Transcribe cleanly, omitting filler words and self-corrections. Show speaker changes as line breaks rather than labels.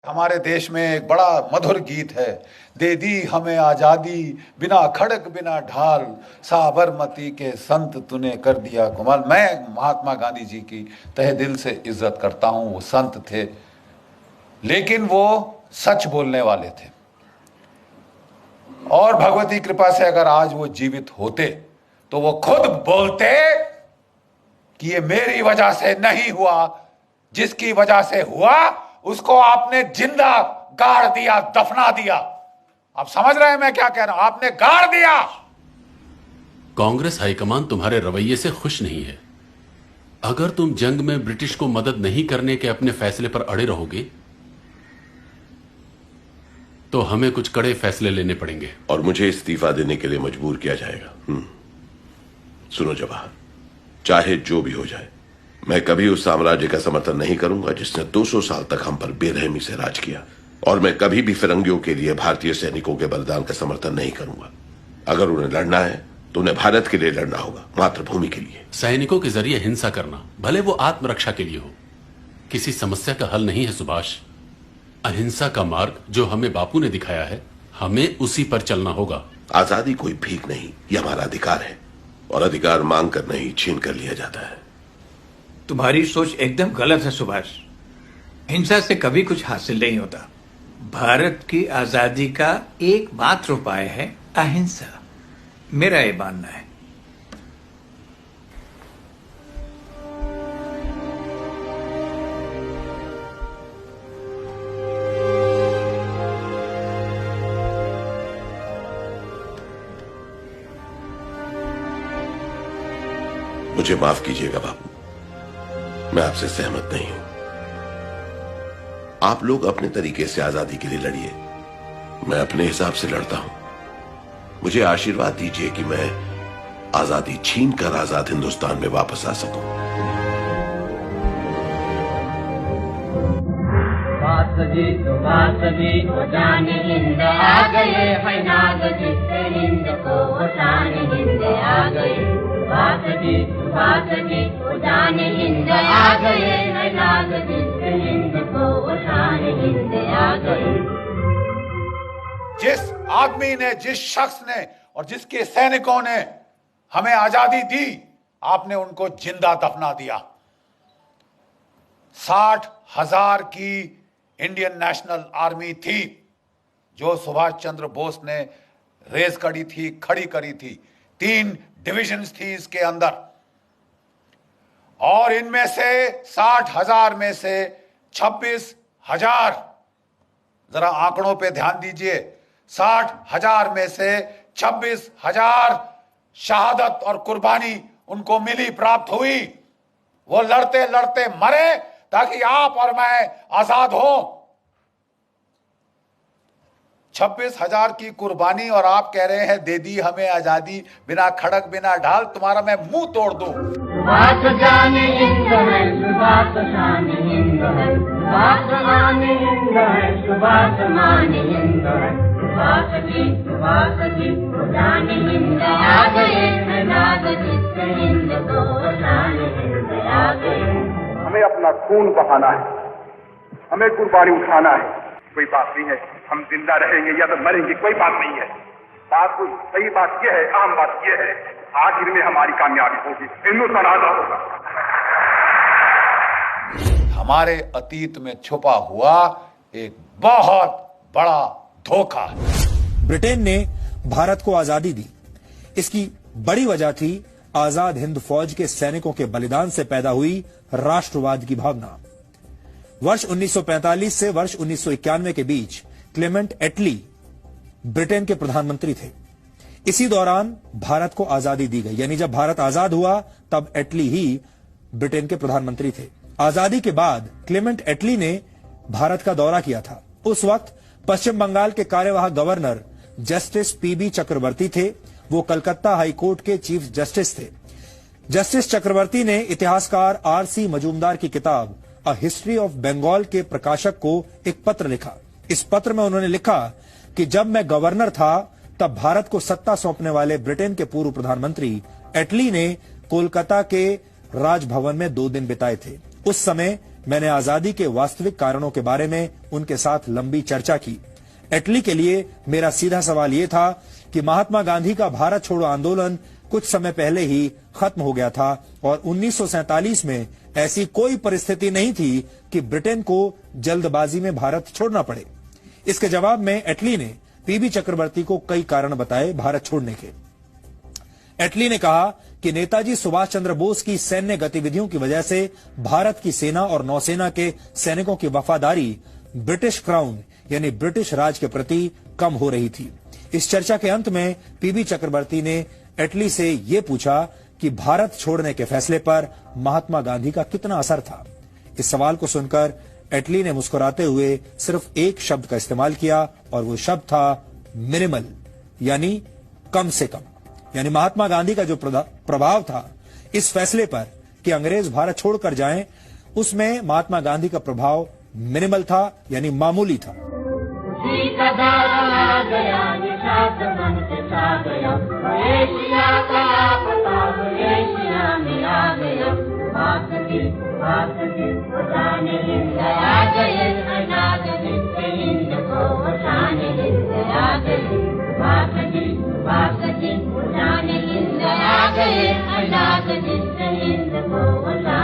हमारे देश में एक बड़ा मधुर गीत है, दे दी हमें आजादी बिना खड़क बिना ढाल, साबरमती के संत तूने कर दिया कमाल। मैं महात्मा गांधी जी की तहे दिल से इज्जत करता हूं। वो संत थे लेकिन वो सच बोलने वाले थे, और भगवती कृपा से अगर आज वो जीवित होते तो वो खुद बोलते कि ये मेरी वजह से नहीं हुआ, जिसकी वजह से हुआ उसको आपने जिंदा गाड़ दिया, दफना दिया। आप समझ रहे हैं मैं क्या कह रहा हूं? आपने गाड़ दिया।
कांग्रेस हाईकमान तुम्हारे रवैये से खुश नहीं है। अगर तुम जंग में ब्रिटिश को मदद नहीं करने के अपने फैसले पर अड़े रहोगे तो हमें कुछ कड़े फैसले लेने पड़ेंगे
और मुझे इस्तीफा देने के लिए मजबूर किया जाएगा। सुनो जवाहर, चाहे जो भी हो जाए, मैं कभी उस साम्राज्य का समर्थन नहीं करूंगा जिसने 200 साल तक हम पर बेरहमी से राज किया, और मैं कभी भी फिरंगियों के लिए भारतीय सैनिकों के बलिदान का समर्थन नहीं करूंगा। अगर उन्हें लड़ना है तो उन्हें भारत के लिए लड़ना होगा, मातृभूमि के लिए।
सैनिकों के जरिए हिंसा करना, भले वो आत्मरक्षा के लिए हो, किसी समस्या का हल नहीं है सुभाष। अहिंसा का मार्ग जो हमें बापू ने दिखाया है, हमें उसी पर चलना होगा।
आजादी कोई भीख नहीं, यह हमारा अधिकार है, और अधिकार मांग कर नहीं, छीन कर लिया जाता है।
तुम्हारी सोच एकदम गलत है सुभाष। हिंसा से कभी कुछ हासिल नहीं होता। भारत की आजादी का एकमात्र उपाय है अहिंसा। मेरा ये मानना है।
मुझे माफ कीजिएगा बापू, मैं आपसे सहमत नहीं हूं। आप लोग अपने तरीके से आजादी के लिए लड़िए, मैं अपने हिसाब से लड़ता हूं। मुझे आशीर्वाद दीजिए कि मैं आजादी छीन कर आजाद हिंदुस्तान में वापस आ सकूं।
वो जाने हिंद आ गए, फैनाज जिससे हिंद को वो शान हिंद आ गए। वो जाने हिंद आ गए, फैनाज जिससे हिंद को वो शान हिंद आ गए।
जिस आदमी ने, जिस शख्स ने और जिसके सैनिकों ने हमें आजादी दी, आपने उनको जिंदा दफना दिया। 60,000 की इंडियन नेशनल आर्मी थी जो सुभाष चंद्र बोस ने रेस करी थी, खड़ी करी थी। 3 डिविजन्स थी इसके अंदर, और इनमें से 60,000 में से 26,000, जरा आंकड़ों पे ध्यान दीजिए, 60,000 में से 26,000 शहादत और कुर्बानी उनको मिली, प्राप्त हुई। वो लड़ते लड़ते मरे ताकि आप और मैं आजाद हो। 26,000 की कुर्बानी, और आप कह रहे हैं दे दी हमें आजादी बिना खड़क बिना ढाल। तुम्हारा मैं मुंह तोड़ दूं।
सुभाष जाने हिंद है, सुभाष जाने हिंद है, सुभाष माने हिंद है, सुभाष माने हिंद है। सुभाष जी वो जाने हिंद आ गए, फैनाज जिससे हिंद को वो शान हिंद आ गए।
हमें अपना खून बहाना है, हमें कुर्बानी उठाना है। कोई बात नहीं है हम जिंदा रहेंगे या तो मरेंगे, कोई बात नहीं है। बात कोई सही बात यह है, आम बात यह है, आखिर में हमारी कामयाबी होगी, हिंदुस्तान आजाद होगा।
हमारे अतीत में छुपा हुआ एक बहुत बड़ा धोखा है।
ब्रिटेन ने भारत को आजादी दी, इसकी बड़ी वजह थी आजाद हिंद फौज के सैनिकों के बलिदान से पैदा हुई राष्ट्रवाद की भावना। वर्ष 1945 से वर्ष 1991 के बीच क्लेमेंट एटली ब्रिटेन के प्रधानमंत्री थे। इसी दौरान भारत को आजादी दी गई, यानी जब भारत आजाद हुआ तब एटली ही ब्रिटेन के प्रधानमंत्री थे। आजादी के बाद क्लेमेंट एटली ने भारत का दौरा किया था। उस वक्त पश्चिम बंगाल के कार्यवाहक गवर्नर जस्टिस पीबी चक्रवर्ती थे। वो कलकत्ता हाईकोर्ट के चीफ जस्टिस थे। जस्टिस चक्रवर्ती ने इतिहासकार आरसी मजूमदार की किताब अ हिस्ट्री ऑफ बंगाल के प्रकाशक को एक पत्र लिखा। इस पत्र में उन्होंने लिखा कि जब मैं गवर्नर था तब भारत को सत्ता सौंपने वाले ब्रिटेन के पूर्व प्रधानमंत्री एटली ने कोलकाता के राजभवन में 2 दिन बिताए थे। उस समय मैंने आजादी के वास्तविक कारणों के बारे में उनके साथ लंबी चर्चा की। एटली के लिए मेरा सीधा सवाल यह था कि महात्मा गांधी का भारत छोड़ो आंदोलन कुछ समय पहले ही खत्म हो गया था और 1947 में ऐसी कोई परिस्थिति नहीं थी कि ब्रिटेन को जल्दबाजी में भारत छोड़ना पड़े। इसके जवाब में एटली ने पीबी चक्रवर्ती को कई कारण बताए भारत छोड़ने के। एटली ने कहा कि नेताजी सुभाष चंद्र बोस की सैन्य गतिविधियों की वजह से भारत की सेना और नौसेना के सैनिकों की वफादारी ब्रिटिश क्राउन यानी ब्रिटिश राज के प्रति कम हो रही थी। इस चर्चा के अंत में पीबी चक्रवर्ती ने एटली से यह पूछा कि भारत छोड़ने के फैसले पर महात्मा गांधी का कितना असर था। इस सवाल को सुनकर एटली ने मुस्कुराते हुए सिर्फ एक शब्द का इस्तेमाल किया और वो शब्द था मिनिमल, यानी कम से कम। यानी महात्मा गांधी का जो प्रभाव था इस फैसले पर कि अंग्रेज भारत छोड़कर जाएं, उसमें महात्मा गांधी का प्रभाव मिनिमल था, यानी मामूली था।
उसी का दारा आ गया, निषाद मन से छा गया, एशिया का प्रताप एशिया में आ गया। बात की जाने हिंद आ गए, आजाद हिंद को बचाने हिंद आ गए। बात की जाने हिंद आ गए, आजाद हिंद को बचाने।